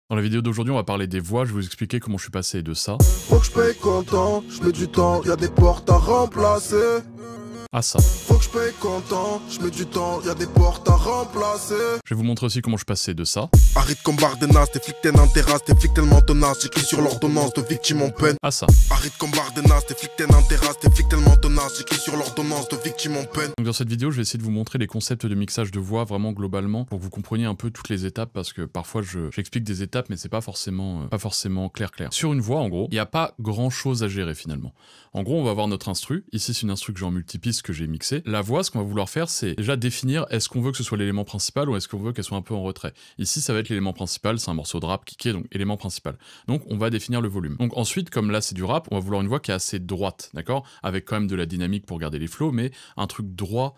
Dans la vidéo d'aujourd'hui, on va parler des voix, je vais vous expliquer comment je suis passé de ça Faut que je paye content, je mets du temps, y a des portes à remplacer. à ça. Faut que je paye content, je mets du temps, y a des portes à remplacer. Je vais vous montrer aussi comment je suis passé de ça Arrête comme Bardenas, tes flics t'en terrasse, tes flics tellement tenaces, j'écris sur l'ordonnance de victime en peine. à ça. Arrête comme Bardenas, tes flics t'en terrasse, tes flics tellement tenaces, j'écris sur l'ordonnance de victime en peine. Donc dans cette vidéo, je vais essayer de vous montrer les concepts de mixage de voix vraiment globalement pour que vous compreniez un peu toutes les étapes parce que parfois j'explique des étapes mais c'est pas forcément clair. Sur une voix en gros, il n'y a pas grand chose à gérer finalement. En gros, on va avoir notre instru. Ici, c'est une instru que j'ai en multipiste que j'ai mixé. La voix, ce qu'on va vouloir faire, c'est déjà définir est-ce qu'on veut que ce soit l'élément principal ou est-ce qu'on veut qu'elle soit un peu en retrait. Ici, ça va être l'élément principal, c'est un morceau de rap qui est donc élément principal. Donc on va définir le volume. Donc ensuite, comme là c'est du rap, on va vouloir une voix qui est assez droite, d'accord? Avec quand même de la dynamique pour garder les flows, mais un truc droit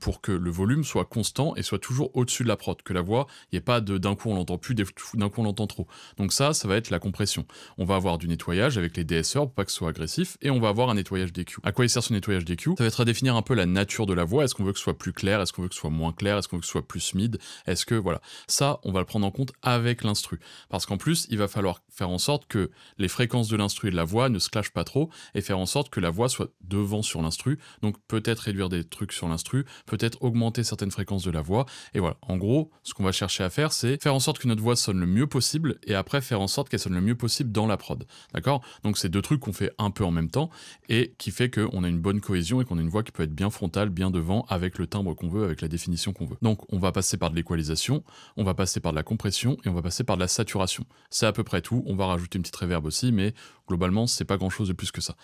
pour que le volume soit constant et soit toujours au-dessus de la prod, que la voix, il n'y ait pas d'un coup on l'entend plus, d'un coup on l'entend trop. Donc ça va être la compression. On va avoir du nettoyage avec les DSR pour pas que ce soit agressif, et on va avoir un nettoyage d'EQ. À quoi il sert ce nettoyage d'EQ? Ça va être à définir un peu la nature de la voix. Est-ce qu'on veut que ce soit plus clair? Est-ce qu'on veut que ce soit moins clair? Est-ce qu'on veut que ce soit plus mid? Est-ce que, voilà. Ça, on va le prendre en compte avec l'instru. Parce qu'en plus, il va falloir faire en sorte que les fréquences de l'instru et de la voix ne se clashent pas trop, et faire en sorte que la voix soit devant sur l'instru. Donc peut-être réduire des trucs sur l'instru, peut-être augmenter certaines fréquences de la voix, et voilà. En gros, ce qu'on va chercher à faire, c'est faire en sorte que notre voix sonne le mieux possible, et après faire en sorte qu'elle sonne le mieux possible dans la prod. D'accord? Donc c'est deux trucs qu'on fait un peu en même temps, et qui fait qu'on a une bonne cohésion et qu'on a une voix qui peut être bien frontale, bien devant, avec le timbre qu'on veut, avec la définition qu'on veut. Donc on va passer par de l'équalisation, on va passer par de la compression, et on va passer par de la saturation. C'est à peu près tout, on va rajouter une petite reverb aussi, mais globalement, c'est pas grand chose de plus que ça.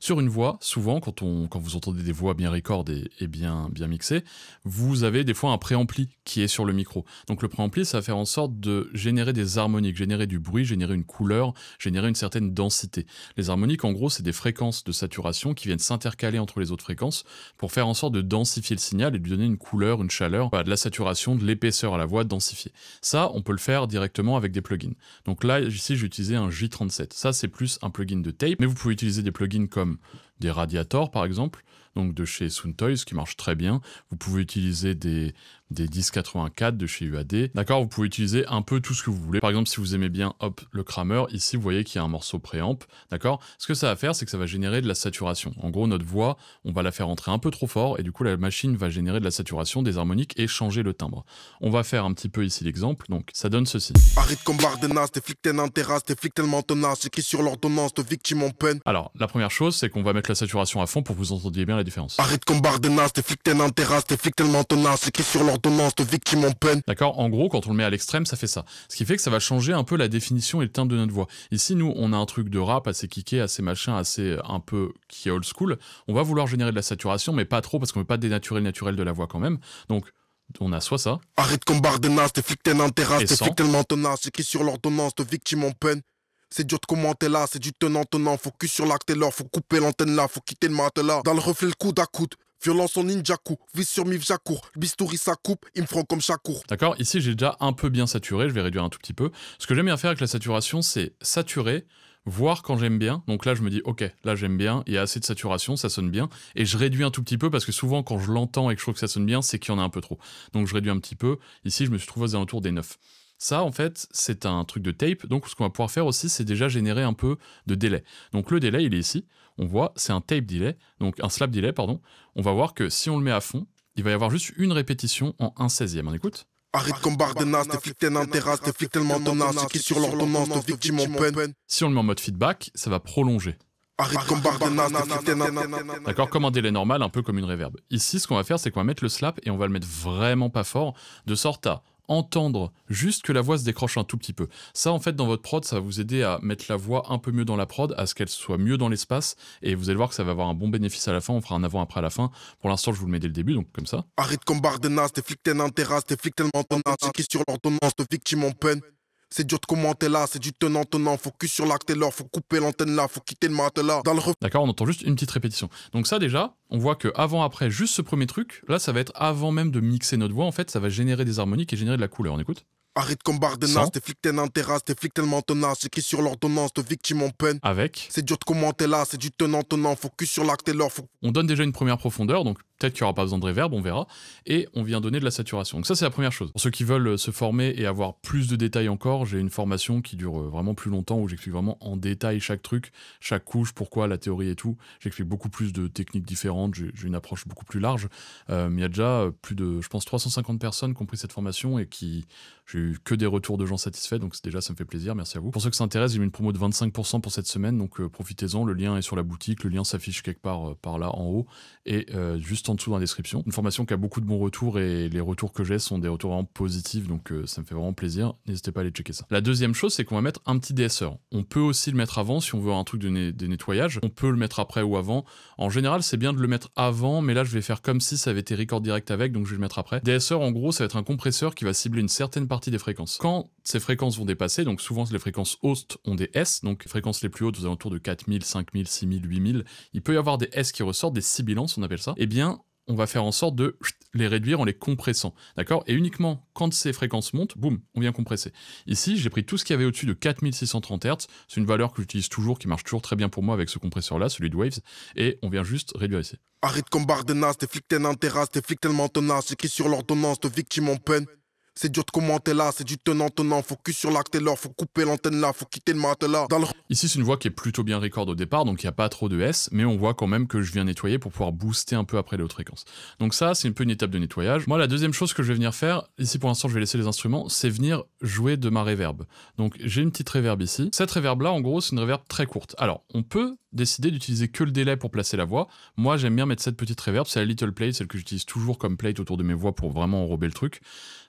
Sur une voix, souvent, quand vous entendez des voix bien record et bien mixées, vous avez des fois un préampli qui est sur le micro. Donc le préampli, ça va faire en sorte de générer des harmoniques, générer du bruit, générer une couleur, générer une certaine densité. Les harmoniques, en gros, c'est des fréquences de saturation qui viennent s'intercaler entre les autres fréquences pour faire en sorte de densifier le signal et de lui donner une couleur, une chaleur, de la saturation, de l'épaisseur à la voix densifiée. Ça, on peut le faire directement avec des plugins. Donc là, ici, j'ai utilisé un J37. Ça, c'est plus un plugin de tape, mais vous pouvez utiliser des plugins comme des Radiators, par exemple, donc de chez Soundtoys, qui marche très bien. Vous pouvez utiliser des 1084 de chez UAD. D'accord, vous pouvez utiliser un peu tout ce que vous voulez. Par exemple, si vous aimez bien Hop le Kramer, ici, vous voyez qu'il y a un morceau préamp. D'accord, ce que ça va faire, c'est que ça va générer de la saturation. En gros, notre voix, on va la faire entrer un peu trop fort, et du coup, la machine va générer de la saturation, des harmoniques, et changer le timbre. On va faire un petit peu ici l'exemple, donc ça donne ceci. Arrête comme Bardenas, tes flics t'en terrasse, tes flics tellement tenaces, j'écris sur l'ordonnance de victime en peine. Alors, la première chose, c'est qu'on va mettre la saturation à fond pour que vous entendiez bien la différence. Arrête comme Bardenas, tes flics t'en terrasse, tes flics tellement tenaces, j'écris sur l'ordonnance de victime en peine. D'accord? En gros, quand on le met à l'extrême, ça fait ça. Ce qui fait que ça va changer un peu la définition et le timbre de notre voix. Ici, nous, on a un truc de rap assez kické, assez machin, assez un peu qui est old school. On va vouloir générer de la saturation, mais pas trop parce qu'on veut pas dénaturer le naturel de la voix quand même. Donc, on a soit ça. Arrête comme Bardenas, tes flics t'en terrasse, Et tes sans. flics tellement tenaces, j'écris sur l'ordonnance de victime en peine. C'est dur de commenter là, c'est du tenant, focus sur l'acte et l'or, faut couper l'antenne là, faut quitter le matelas. Dans le reflet, le coude à coude, violence en ninjaku, vis sur Mif Jacour, bistouri ça coupe, ils me feront comme Shakur. D'accord? Ici, j'ai déjà un peu bien saturé, je vais réduire un tout petit peu. Ce que j'aime bien faire avec la saturation, c'est saturer, voir quand j'aime bien. Donc là, je me dis, ok, là j'aime bien, il y a assez de saturation, ça sonne bien. Et je réduis un tout petit peu parce que souvent, quand je l'entends et que je trouve que ça sonne bien, c'est qu'il y en a un peu trop. Donc je réduis un petit peu. Ici, je me suis trouvé aux alentours des 9. Ça, en fait, c'est un truc de tape. Donc, ce qu'on va pouvoir faire aussi, c'est déjà générer un peu de délai. Donc, le délai, il est ici. On voit, c'est un tape delay, donc un slap delay, pardon. On va voir que si on le met à fond, il va y avoir juste une répétition en 1/16e. On écoute? Arrête comme Bardenas, tes flics t'en terrasse, tes flics tellement tenaces, j'écris sur l'ordonnance de victime en peine. Si on le met en mode feedback, ça va prolonger. Arrête comme Bardenas, tes flics t'en... D'accord, comme un délai normal, un peu comme une reverb. Ici, ce qu'on va faire, c'est qu'on va mettre le slap et on va le mettre vraiment pas fort, de sorte à entendre juste que la voix se décroche un tout petit peu. Ça, en fait, dans votre prod, ça va vous aider à mettre la voix un peu mieux dans la prod, à ce qu'elle soit mieux dans l'espace, et vous allez voir que ça va avoir un bon bénéfice à la fin. On fera un avant-après à la fin. Pour l'instant, je vous le mets dès le début, donc comme ça. Arrête comme Bardenas, tes flics t'en terrasse, tes flics tellement tenaces, j'écris sur l'ordonnance de victime en peine. C'est dur de commenter là, c'est du tenant, focus sur l'acte et l'or, faut couper l'antenne là, faut quitter le matelas. Dans le D'accord, on entend juste une petite répétition. Donc ça déjà, on voit que avant, après, juste ce premier truc, là ça va être avant même de mixer notre voix, en fait, ça va générer des harmoniques et générer de la couleur. On écoute? Arrête comme Bardenas, tes flics t'en terrasse, tes flics tellement tenaces, j'écris sur l'ordonnance de victime en peine. Avec. C'est dur de commenter là, c'est du tenant, focus sur l'acte et l'or, faut... On donne déjà une première profondeur, donc Peut-être qu'il n'y aura pas besoin de reverb, on verra. Et on vient donner de la saturation. Donc ça, c'est la première chose. Pour ceux qui veulent se former et avoir plus de détails encore, j'ai une formation qui dure vraiment plus longtemps, où j'explique vraiment en détail chaque truc, chaque couche, pourquoi, la théorie et tout. J'explique beaucoup plus de techniques différentes, j'ai une approche beaucoup plus large. Mais il y a déjà plus de, je pense, 350 personnes qui ont pris cette formation et qui... J'ai eu que des retours de gens satisfaits, donc déjà, ça me fait plaisir, merci à vous. Pour ceux qui s'intéressent, j'ai mis une promo de 25% pour cette semaine, donc profitez-en, le lien est sur la boutique, le lien s'affiche quelque part par là en haut, et juste en dessous dans la description. Une formation qui a beaucoup de bons retours, et les retours que j'ai sont des retours vraiment positifs, donc ça me fait vraiment plaisir, n'hésitez pas à aller checker ça. La deuxième chose, c'est qu'on va mettre un petit DSR. On peut aussi le mettre avant, si on veut un truc de nettoyage, on peut le mettre après ou avant. En général, c'est bien de le mettre avant, mais là, je vais faire comme si ça avait été record direct avec, donc je vais le mettre après. DSR, en gros, ça va être un compresseur qui va cibler une certaine partie des fréquences. Quand ces fréquences vont dépasser, donc souvent les fréquences host ont des S, donc les fréquences les plus hautes aux alentours de 4000, 5000, 6000, 8000, il peut y avoir des S qui ressortent, des sibilances on appelle ça, eh bien on va faire en sorte de les réduire en les compressant, d'accord? Et uniquement quand ces fréquences montent, boum, on vient compresser. Ici, j'ai pris tout ce qu'il y avait au-dessus de 4630 Hz, c'est une valeur que j'utilise toujours, qui marche toujours très bien pour moi avec ce compresseur-là, celui de Waves, et on vient juste réduire ici. Arrête comme barre de nas, tes flics t'es un terrasse, tes flics tellement tenaces, écrit sur l'ordonnance de victime en peine. C'est dur de commenter là, c'est du tenant-tenant, focus sur l'acte et l'or, faut couper l'antenne là, faut quitter le matelas. Ici, c'est une voix qui est plutôt bien record au départ, donc il n'y a pas trop de S, mais on voit quand même que je viens nettoyer pour pouvoir booster un peu après les hautes fréquences. Donc ça, c'est un peu une étape de nettoyage. Moi, la deuxième chose que je vais venir faire, ici pour l'instant, je vais laisser les instruments, c'est venir jouer de ma reverb. Donc j'ai une petite reverb ici. Cette reverb-là, en gros, c'est une reverb très courte. Alors, on peut décider d'utiliser que le délai pour placer la voix. Moi, j'aime bien mettre cette petite reverb, c'est la Little Plate, celle que j'utilise toujours comme plate autour de mes voix pour vraiment enrober le truc.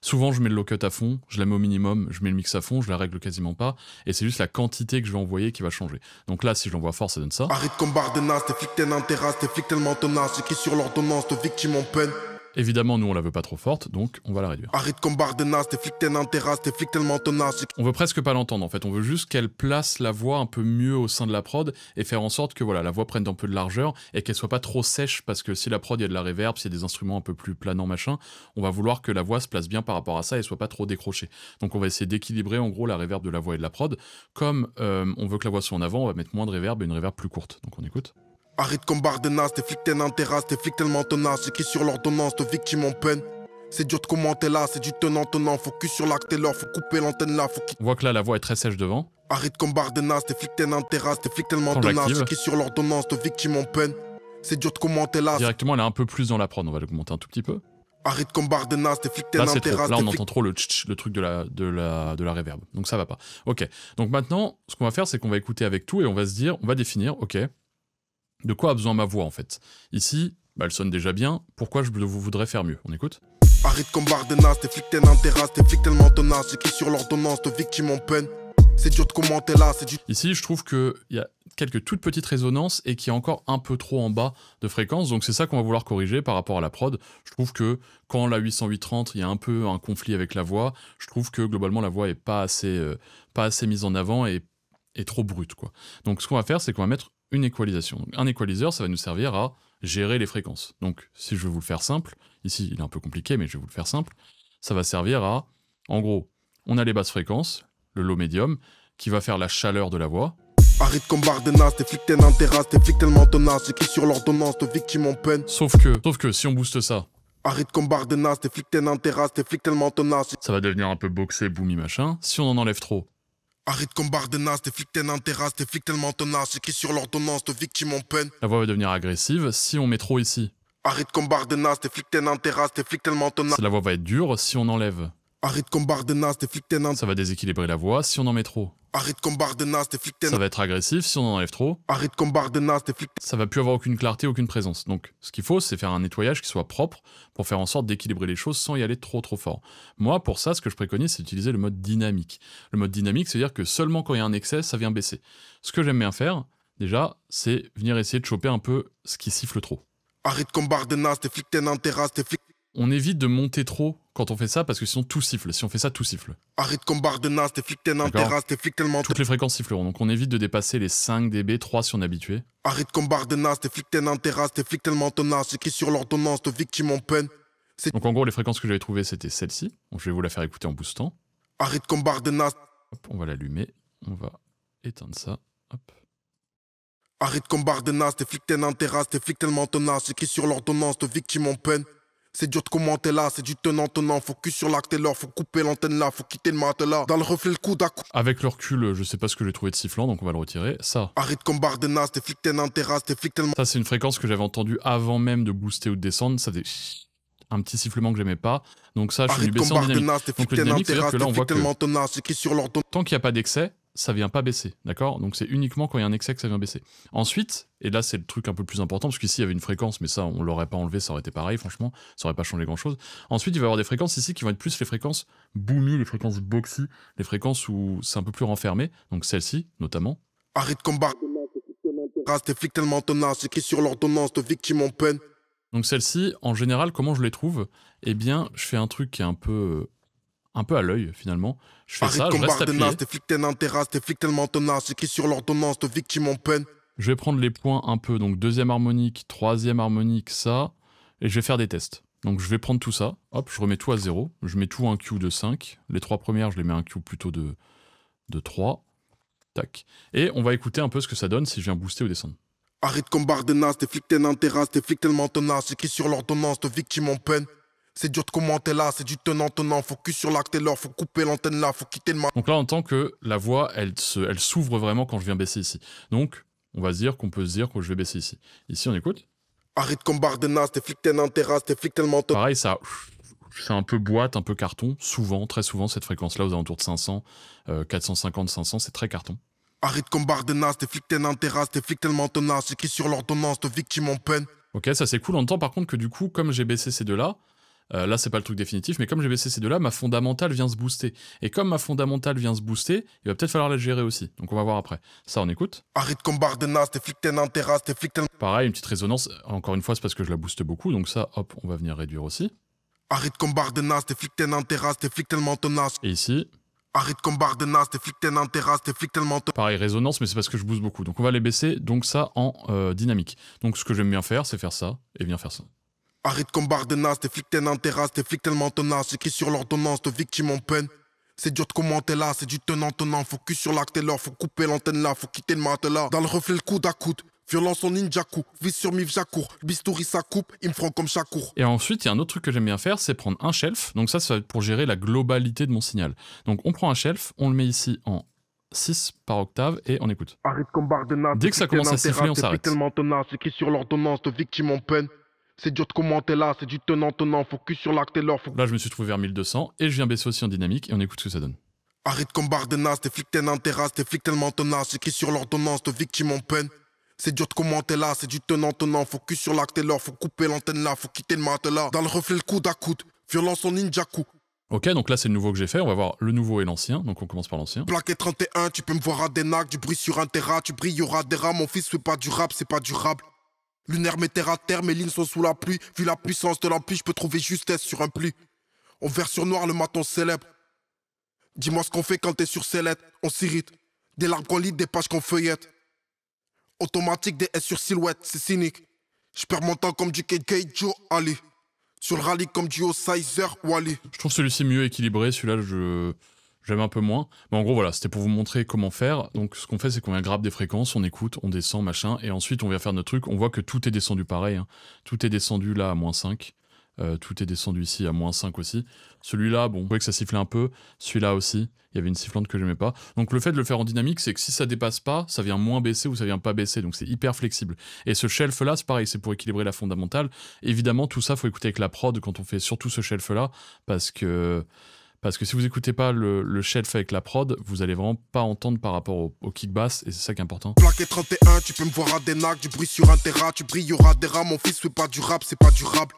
Souvent, je mets le low-cut à fond, je la mets au minimum, je mets le mix à fond, je la règle quasiment pas, et c'est juste la quantité que je vais envoyer qui va changer. Donc là, si je l'envoie fort, ça donne ça. Arrête comme barre de nas, tes flics t'es un terrasse, tes flics tellement tenaces, écrit sur l'ordonnance de victime en peine. Évidemment, nous, on la veut pas trop forte, donc on va la réduire. Arrête comme barre de nas, tes flics t'es un terrasse, tes flics tellement tenaces. On veut presque pas l'entendre, en fait. On veut juste qu'elle place la voix un peu mieux au sein de la prod et faire en sorte que voilà, la voix prenne un peu de largeur et qu'elle soit pas trop sèche, parce que si la prod, il y a de la reverb, s'il y a des instruments un peu plus planants, machin, on va vouloir que la voix se place bien par rapport à ça et soit pas trop décrochée. Donc on va essayer d'équilibrer, en gros, la reverb de la voix et de la prod. Comme on veut que la voix soit en avant, on va mettre moins de reverb et une reverb plus courte. Donc on écoute. Arrête comme barre de nas, tes flics t'es un terrasse, tes flics tellement tenaces, écrit sur l'ordonnance de victime en peine. C'est dur de commenter là, c'est du tenant-tenant, focus sur l'acte et l'or, faut couper l'antenne là, faut quitter. On voit que là, la voix est très sèche devant. Arrête comme barre de nas, tes flics t'es un terrasse, tes flics tellement tenaces, écrit sur l'ordonnance de victime en peine. C'est dur de commenter là. Directement, elle est un peu plus dans la prod, on va l'augmenter un tout petit peu. Arrête comme barre de nas, tes flics t'es Là, un c'est trop. terrasse. Là, on entend trop le truc de la reverb. Donc ça va pas. Ok. Donc maintenant, ce qu'on va faire, c'est qu'on va écouter avec tout et on va se dire, on va définir, ok, de quoi a besoin ma voix en fait. Ici, bah, elle sonne déjà bien. Pourquoi je voudrais faire mieux? On écoute. Arrête comme barre de nas, tes flics t'es un terrasse, tes flics tellement tenaces, écrit sur l'ordonnance de victime en peine. C'est dur de commenter là, c'est du... Ici, je trouve qu'il y a quelques toutes petites résonances et qui est encore un peu trop en bas de fréquence, donc c'est ça qu'on va vouloir corriger par rapport à la prod. Je trouve que quand la 808-30, il y a un peu un conflit avec la voix, je trouve que globalement la voix est pas assez mise en avant et trop brute, quoi. Donc ce qu'on va faire, c'est qu'on va mettre une équalisation. Donc, un équaliseur, ça va nous servir à gérer les fréquences. Donc si je veux vous le faire simple, ici il est un peu compliqué, mais je vais vous le faire simple, ça va servir à, en gros, on a les basses fréquences, le low médium, qui va faire la chaleur de la voix. Arrête comme barre de nas, tes flics t'es un terrasse, tes flics tellement tenaces, écrit sur l'ordonnance de victime en peine. Sauf que si on booste ça, arrête comme barre de nas, tes flics t'es un terrasse, tes flics tellement tenaces, ça va devenir un peu boxé, boomy, machin. Si on en enlève trop, arrête comme barre de nas, tes flics t'es un terrasse, tes flics tellement tenaces, écrit sur l'ordonnance de victime en peine. la voix va devenir agressive. Si on met trop ici, arrête comme barre de nas, tes flics t'es un terrasse, tes flics tellement tenaces, la voix va être dure. Si on enlève, arrête comme barre de nas, tes flics t'es un... ça va déséquilibrer la voix. Si on en met trop, arrête comme barre de nas, tes flics t'es ça va être agressif. Si on en enlève trop, arrête comme barre de nas, tes flics... ça va plus avoir aucune clarté, aucune présence. Donc ce qu'il faut, c'est faire un nettoyage qui soit propre pour faire en sorte d'équilibrer les choses sans y aller trop fort. Moi, pour ça, ce que je préconise, c'est d'utiliser le mode dynamique. Le mode dynamique, c'est-à-dire que seulement quand il y a un excès, ça vient baisser. Ce que j'aime bien faire, déjà, c'est venir essayer de choper un peu ce qui siffle trop. Arrête comme barre de nas, tes flics t'es un terrasse, tes flics... On évite de monter trop quand on fait ça, parce que sinon tout siffle. Si on fait ça, tout siffle. Arrête comme barre de nas, tes flics t'es un terrasse, tes flics tellement... Toutes les fréquences siffleront, donc on évite de dépasser les 5 dB, 3 si on est habitué. Arrête comme barre de nas, tes flics t'es un terrasse, tes flics tellement tenaces, écrit sur l'ordonnance de victime en peine. Donc en gros, les fréquences que j'avais trouvées, c'était celle-ci. Donc je vais vous la faire écouter en boostant. Arrête comme barre de nas. Hop, on va l'allumer. On va éteindre ça. Hop. Arrête comme barre de nas, tes flics t'es terrasse, tes flics tellement tenaces, j'écris sur l'ordonnance de victime en peine. C'est dur de commenter là, c'est du tenant-tenant, focus sur l'acte et l'or, faut couper l'antenne là, faut quitter le matelas. Dans le reflet, le coude à coude. Avec le recul, je sais pas ce que j'ai trouvé de sifflant, donc on va le retirer. Ça. Arrête comme barre de nas, tes flics t'es terrasse, tes flics tellement... Ça, c'est une fréquence que j'avais entendue avant même de booster ou de descendre. Ça fait un petit sifflement que j'aimais pas. Donc ça, je suis venu baisser en dynamique. Donc le dynamique, c'est-à-dire que là, on voit que tant qu'il n'y a pas d'excès, ça vient pas baisser, d'accord? Donc c'est uniquement quand il y a un excès que ça vient baisser. Ensuite, et là c'est le truc un peu plus important, parce qu'ici il y avait une fréquence, mais ça on l'aurait pas enlevé, ça aurait été pareil, franchement, ça aurait pas changé grand chose. Ensuite, il va y avoir des fréquences ici qui vont être plus les fréquences boomy, les fréquences boxy, les fréquences où c'est un peu plus renfermé, donc celle-ci notamment. Arrête comme barre tes flics tellement tenaces, écrit sur l'ordonnance de victime en peine. Donc celle-ci, en général, comment je les trouve? Eh bien, je fais un truc qui est un peu à l'œil finalement. Je fais ça, je reste appuyé. Tes flics terrasse, tes flics tellement tenaces, écrit sur l'ordonnance de victime en peine. Je vais prendre les points un peu, donc deuxième harmonique, troisième harmonique, ça, et je vais faire des tests. Donc je vais prendre tout ça, hop, je remets tout à 0, je mets tout un Q de 5, les trois premières, je les mets un Q plutôt de 3, tac. Et on va écouter un peu ce que ça donne si je viens booster ou descendre. Arrête comme barre de nas, tes flics terrasse, tes flics tellement tenaces, écrit sur l'ordonnance de victime en peine. C'est dur de commenter là, c'est du tenant-tenant, focus sur l'acte et l'or, faut couper l'antenne là, faut quitter le mat. Donc là, on entend que la voix, elle s'ouvre vraiment quand je viens baisser ici. Donc, on va se dire qu'on peut se dire que je vais baisser ici. Ici, on écoute. Arrête comme barre de nas, tes flics terrasse, tes flics tellement tenaces. Pareil, ça, c'est un peu boîte, un peu carton. Souvent, très souvent, cette fréquence-là, aux alentours de 500, 450, 500, c'est très carton. Arrête comme barre de nas, tes flics terrasse, tes flics tellement tenaces, écrit sur l'ordonnance de victime en peine. Ok, ça c'est cool. On entend par contre que du coup, comme j'ai baissé ces deux-là, là c'est pas le truc définitif, mais comme j'ai baissé ces deux-là, ma fondamentale vient se booster. Et comme ma fondamentale vient se booster, il va peut-être falloir la gérer aussi. Donc on va voir après. Ça, on écoute. Arrête comme barre de nas, tes flics terrasse, tes flics tellement... Pareil, une petite résonance. Encore une fois, c'est parce que je la booste beaucoup. Donc ça, hop, on va venir réduire aussi. Arrête comme barre de nas, tes flics terrasse, tes flics tellement tenaces. Et ici... Arrête comme barre de nas, tes flics terrasse, tes flics tellement tenaces. Pareil, résonance, mais c'est parce que je booste beaucoup. Donc on va les baisser, donc ça en dynamique. Donc ce que j'aime bien faire, c'est faire ça, et bien faire ça. Arrête comme barre de nas, tes flics terrasse, tes flics tellement tenaces, écrit sur l'ordonnance de victime en peine. C'est dur de commenter là, c'est du tenant-tenant, focus sur l'acte et l'or, faut couper l'antenne là, faut quitter le matelas. Dans le reflet, le coude à coude, violence en ninjaku, vis sur Mivjakour, bistouri sa coupe, il me prend comme Shakur. Et ensuite, il y a un autre truc que j'aime bien faire, c'est prendre un shelf. Donc ça va être pour gérer la globalité de mon signal. Donc on prend un shelf, on le met ici en 6 par octave et on écoute. Arrête comme barre de nas, dès que ça commence à siffler, on s'arrête. tellement tenace, écrit sur l'ordonnance de victime en peine. C'est dur de commenter là, c'est du tenant-tenant, focus sur l'acte et l'or. Là, je me suis trouvé vers 1200 et je viens baisser aussi en dynamique et on écoute ce que ça donne. Arrête comme barre de nas, tes flics terrasse, tes flics tellement tenaces, écrit sur l'ordonnance de victime en peine. C'est dur de commenter là, c'est du tenant-tenant, focus sur l'acte et l'or, faut couper l'antenne là, faut quitter le matelas. Dans le reflet, le coude à coude, violence en ninjaku. Ok, donc là c'est le nouveau que j'ai fait, on va voir le nouveau et l'ancien, donc on commence par l'ancien. Plaqué 31, tu peux me voir à Denac, du bruit sur un terrain, tu brilleras des rats, mon fils, c'est pas du rap, c'est pas durable. Lunaire, mes terre à terre, mes lignes sont sous la pluie, vu la puissance de la pluie, je peux trouver justesse sur un pli. On vert sur noir, le maton célèbre. Dis-moi ce qu'on fait quand t'es sur sellette, on s'irrite. Des larmes qu'on lit, des pages qu'on feuillette. Automatique, des S sur silhouette, c'est cynique. Je perds mon temps comme du KK Joe Ali. Sur le rallye comme du Sizer Wally. Je trouve celui-ci mieux équilibré, celui-là j'aime un peu moins. Mais en gros voilà, c'était pour vous montrer comment faire. Donc ce qu'on fait c'est qu'on vient grab des fréquences, on écoute, on descend, machin, et ensuite on vient faire notre truc. On voit que tout est descendu pareil, hein. Tout est descendu là à -5. Tout est descendu ici à -5 aussi. Celui-là, bon, vous voyez que ça sifflait un peu. Celui-là aussi, il y avait une sifflante que j'aimais pas. Donc le fait de le faire en dynamique, c'est que si ça dépasse pas, ça vient moins baisser ou ça vient pas baisser. Donc c'est hyper flexible. Et ce shelf-là, c'est pareil, c'est pour équilibrer la fondamentale. Évidemment, tout ça, faut écouter avec la prod quand on fait surtout ce shelf-là, parce que si vous écoutez pas le shelf avec la prod, vous allez vraiment pas entendre par rapport au kick bass, et c'est ça qui est important. Plaqué 31, tu peux me voir à Denac, du bruit sur un terrain, tu brilleras des rats, mon fils, c'est pas du rap, c'est pas durable.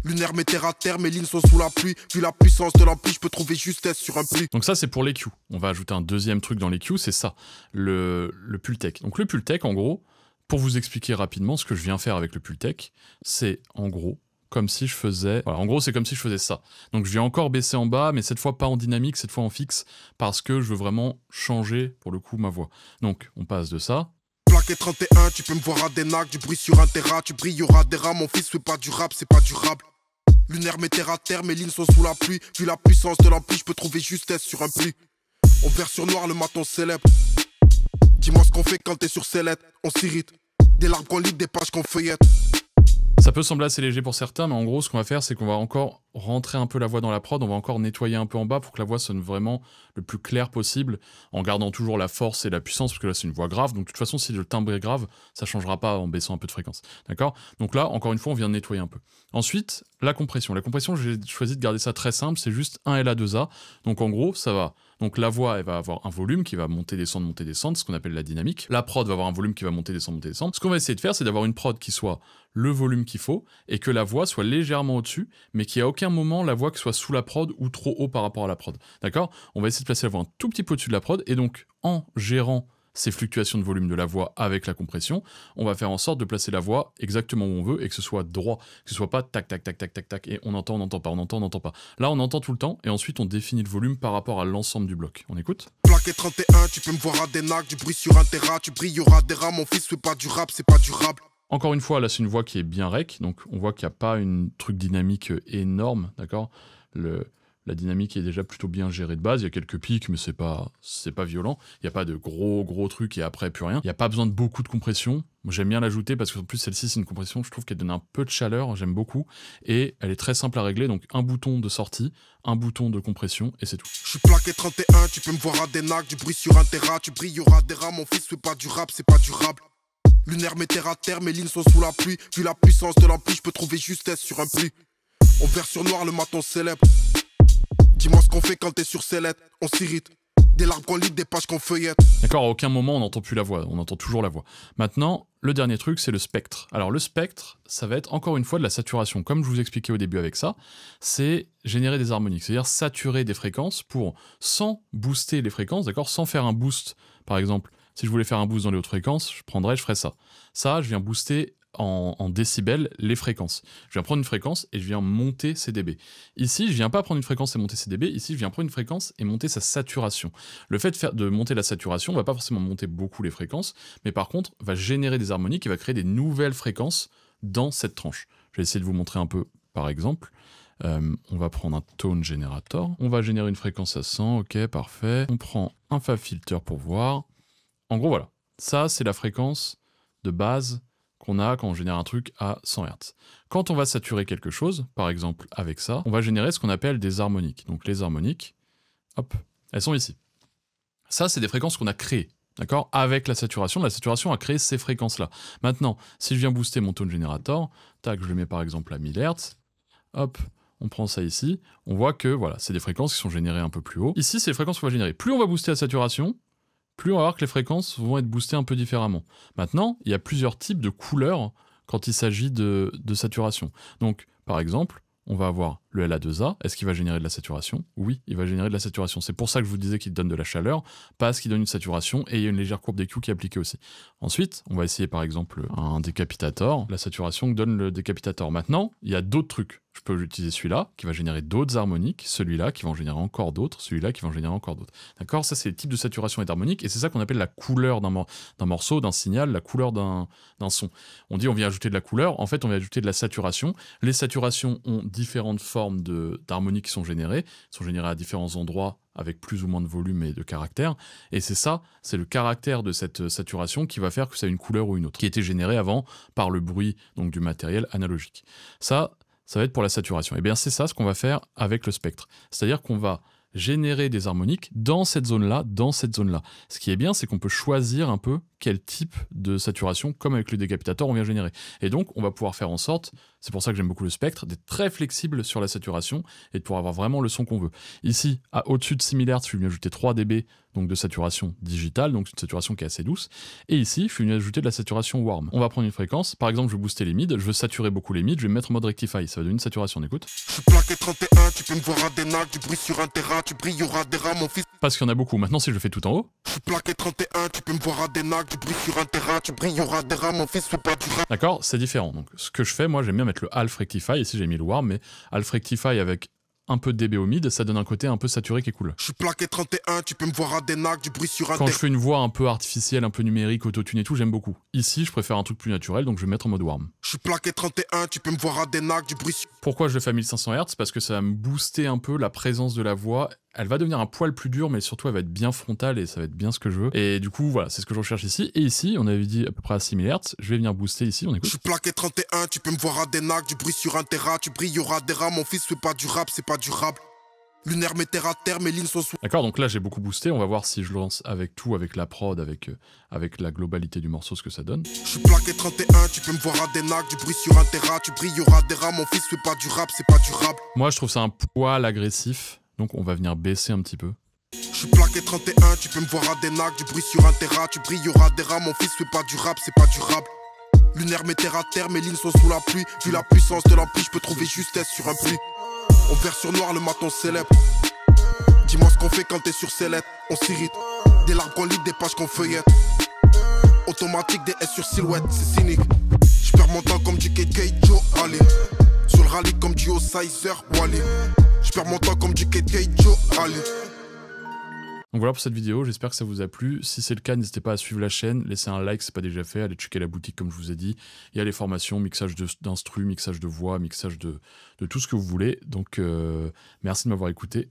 Lunaire, mes terre à terre, mes lignes sont sous la pluie. Vu la puissance de la pluie, je peux trouver justesse sur un pli. Donc ça, c'est pour les Q. On va ajouter un deuxième truc dans les Q, c'est ça, le Pultec. Donc le Pultec, en gros, pour vous expliquer rapidement ce que je viens faire avec le Pultec, c'est en gros comme si je faisais... Voilà, en gros, c'est comme si je faisais ça. Donc je viens encore baisser en bas, mais cette fois pas en dynamique, cette fois en fixe, parce que je veux vraiment changer, pour le coup, ma voix. Donc on passe de ça... Plaqué 31, tu peux me voir à Denac, du bruit sur un terrain, tu brilleras des rats, mon fils, c'est pas du rap, c'est pas durable. Lunaire, mes terre à terre, mes lignes sont sous la pluie. Vu la puissance de la pluie, je peux trouver justesse sur un pli. On vert sur noir, le maton célèbre. Dis-moi ce qu'on fait quand t'es sur sellette, on s'irrite. Des larmes qu'on lit, des pages qu'on feuillette. Ça peut sembler assez léger pour certains, mais en gros, ce qu'on va faire, c'est qu'on va encore rentrer un peu la voix dans la prod, on va encore nettoyer un peu en bas pour que la voix sonne vraiment le plus clair possible, en gardant toujours la force et la puissance, parce que là, c'est une voix grave, donc de toute façon, si le timbre est grave, ça changera pas en baissant un peu de fréquence, d'accord? Donc là, encore une fois, on vient de nettoyer un peu. Ensuite, la compression. La compression, j'ai choisi de garder ça très simple, c'est juste 1 LA2A, donc en gros, ça va... Donc la voix, elle va avoir un volume qui va monter, descendre, ce qu'on appelle la dynamique. La prod va avoir un volume qui va monter, descendre. Ce qu'on va essayer de faire, c'est d'avoir une prod qui soit le volume qu'il faut, et que la voix soit légèrement au-dessus, mais qu'il n'y a aucun moment la voix qui soit sous la prod ou trop haut par rapport à la prod. D'accord? On va essayer de placer la voix un tout petit peu au-dessus de la prod, et donc en gérant ces fluctuations de volume de la voix avec la compression, on va faire en sorte de placer la voix exactement où on veut et que ce soit droit, que ce soit pas tac tac tac tac tac tac et on entend, on n'entend pas, on entend, on n'entend pas. Là on entend tout le temps et ensuite on définit le volume par rapport à l'ensemble du bloc. On écoute? Plaqué 31, tu peux me voir à des nacs, du bruit sur un terrain, tu brilleras des rats, mon fils fait pas du rap, c'est pas durable. Encore une fois, là c'est une voix qui est bien rec, donc on voit qu'il n'y a pas une truc dynamique énorme, d'accord? La dynamique est déjà plutôt bien gérée de base, il y a quelques pics, mais c'est pas violent. Il n'y a pas de gros trucs et après plus rien. Il n'y a pas besoin de beaucoup de compression. Moi j'aime bien l'ajouter parce qu'en plus celle-ci c'est une compression, je trouve qu'elle donne un peu de chaleur, j'aime beaucoup. Et elle est très simple à régler, donc un bouton de sortie, un bouton de compression et c'est tout. Je suis plaqué 31, tu peux me voir à des nacs, du bruit sur un terrain, tu brilleras des rats, mon fils fait pas du rap, c'est pas durable. Lunaire met terre à terre, mes lignes sont sous la pluie. Vu la puissance de l'ampli, je peux trouver justesse sur un pli. On vert sur noir, le maton célèbre. Dis-moi ce qu'on fait quand t'es sur sellette, on s'irrite. Des larmes qu'on lit, des pages qu'on feuillette. D'accord, à aucun moment on n'entend plus la voix, on entend toujours la voix. Maintenant, le dernier truc, c'est le spectre. Alors le spectre, ça va être encore une fois de la saturation. Comme je vous expliquais au début avec ça, c'est générer des harmoniques, c'est-à-dire saturer des fréquences pour, sans booster les fréquences, d'accord, sans faire un boost. Par exemple, si je voulais faire un boost dans les hautes fréquences, je ferais ça. Ça, je viens booster en décibels les fréquences. Je viens prendre une fréquence et je viens monter ses dB. Ici, je viens pas prendre une fréquence et monter ses dB, ici je viens prendre une fréquence et monter sa saturation. Le fait de monter la saturation va pas forcément monter beaucoup les fréquences, mais par contre va générer des harmoniques et va créer des nouvelles fréquences dans cette tranche. Je vais essayer de vous montrer un peu par exemple. On va prendre un tone generator, on va générer une fréquence à 100, ok parfait. On prend un fab filter pour voir. En gros voilà, ça c'est la fréquence de base qu'on a quand on génère un truc à 100 Hz. Quand on va saturer quelque chose, par exemple avec ça, on va générer ce qu'on appelle des harmoniques. Donc les harmoniques, hop, elles sont ici. Ça, c'est des fréquences qu'on a créées, d'accord? Avec la saturation a créé ces fréquences-là. Maintenant, si je viens booster mon tone generator, tac, je le mets par exemple à 1000 Hz, hop, on prend ça ici, on voit que voilà, c'est des fréquences qui sont générées un peu plus haut. Ici, c'est les fréquences qu'on va générer. Plus on va booster la saturation, plus on va voir que les fréquences vont être boostées un peu différemment. Maintenant, il y a plusieurs types de couleurs quand il s'agit de saturation. Donc, par exemple, on va avoir le LA2A. Est-ce qu'il va générer de la saturation? Oui, il va générer de la saturation. C'est pour ça que je vous disais qu'il donne de la chaleur, parce qu'il donne une saturation, et il y a une légère courbe d'EQ qui est appliquée aussi. Ensuite, on va essayer par exemple un décapitator, la saturation que donne le décapitator. Maintenant, il y a d'autres trucs. Je peux utiliser celui-là, qui va générer d'autres harmoniques, celui-là qui va en générer encore d'autres, celui-là qui va en générer encore d'autres. D'accord? Ça, c'est les types de saturation et d'harmonique, et c'est ça qu'on appelle la couleur d'un morceau, d'un signal, la couleur d'un son. On dit on vient ajouter de la couleur, en fait on vient ajouter de la saturation. Les saturations ont différentes formes d'harmoniques qui sont générées à différents endroits avec plus ou moins de volume et de caractère, et c'est ça, c'est le caractère de cette saturation qui va faire que ça a une couleur ou une autre, qui a été générée avant par le bruit donc du matériel analogique. Ça va être pour la saturation. Et bien c'est ça ce qu'on va faire avec le spectre. C'est-à-dire qu'on va générer des harmoniques dans cette zone-là, dans cette zone-là. Ce qui est bien, c'est qu'on peut choisir un peu quel type de saturation, comme avec le décapitator, on vient générer. Et donc, on va pouvoir faire en sorte, c'est pour ça que j'aime beaucoup le spectre, d'être très flexible sur la saturation et de pouvoir avoir vraiment le son qu'on veut. Ici, au-dessus de 6000 Hz, je suis venu ajouter 3 dB donc de saturation digitale, donc une saturation qui est assez douce. Et ici, je suis venu ajouter de la saturation warm. On va prendre une fréquence, par exemple, je veux booster les mids, je veux saturer beaucoup les mids, je vais me mettre en mode rectify, ça va donner une saturation, on écoute. Je suis plaqué 31, tu peux me voir à des nacs, du bruit sur un terrain, tu brilleras des rats, mon fils. Parce qu'il y en a beaucoup. Maintenant, si je le fais tout en haut. Je suis plaqué 31, tu peux me voir à des nacs, du bruit sur un terrain, tu brilleras des rats, mon fils, fais pas du rap. D'accord, c'est différent. Donc, ce que je fais, moi, j'aime bien mettre le half rectify. Ici, j'ai mis le warm, mais half rectify avec un peu de dB au mid, ça donne un côté un peu saturé qui est cool. Je suis plaqué 31, tu peux me voir à des nacs, du bruit sur un Quand je fais une voix un peu artificielle, un peu numérique, autotune et tout, j'aime beaucoup. Ici, je préfère un truc plus naturel, donc je vais mettre en mode warm. Je suis plaqué 31, tu peux me voir à des nacs, du bruit sur... Pourquoi je le fais à 1500 Hz? Parce que ça va me booster un peu la présence de la voix Elle va devenir un poil plus dure, mais surtout elle va être bien frontale et ça va être bien ce que je veux. Et du coup, voilà, c'est ce que je recherche ici. Et ici, on avait dit à peu près à 6000 Hz. Je vais venir booster ici, on Je écoute. suis plaqué 31, tu peux me voir à des nacs, du bruit sur un terrain, tu brilleras des rats, mon fils fait pas du rap, c'est pas durable. Lunaire met terre à terre, mes lignes sont sous. D'accord, donc là j'ai beaucoup boosté. On va voir si je lance avec tout, avec la prod, avec la globalité du morceau, ce que ça donne. Je suis plaqué 31, tu peux me voir à des nacs, du bruit sur un terrain, tu brilleras des rats, mon fils fait pas du rap, c'est pas durable. Moi je trouve ça un poil agressif, donc on va venir baisser un petit peu. Je suis plaqué 31, tu peux me voir à des nacs, du bruit sur un terrain, tu brilleras des rats, mon fils fait pas du rap, c'est pas durable. Lunaire met terre à terre, mes lignes sont sous la pluie, vu la puissance de la pluie, je peux trouver justesse sur un pli. On vert sur noir, le maton célèbre. Dis-moi ce qu'on fait quand t'es sur ses lettres, on s'irrite. Des larmes qu'on lit, des pages qu'on feuillette. Automatique, des S sur silhouette, c'est cynique. Je perds mon temps comme du KK Joe Ali. Sur le rallye comme du Sizer Wally. Je perds mon temps comme du KK Joe Ali. Donc voilà pour cette vidéo, j'espère que ça vous a plu. Si c'est le cas, n'hésitez pas à suivre la chaîne, laissez un like, c'est pas déjà fait, allez checker la boutique comme je vous ai dit. Il y a les formations, mixage d'instru, mixage de voix, mixage de tout ce que vous voulez. Donc merci de m'avoir écouté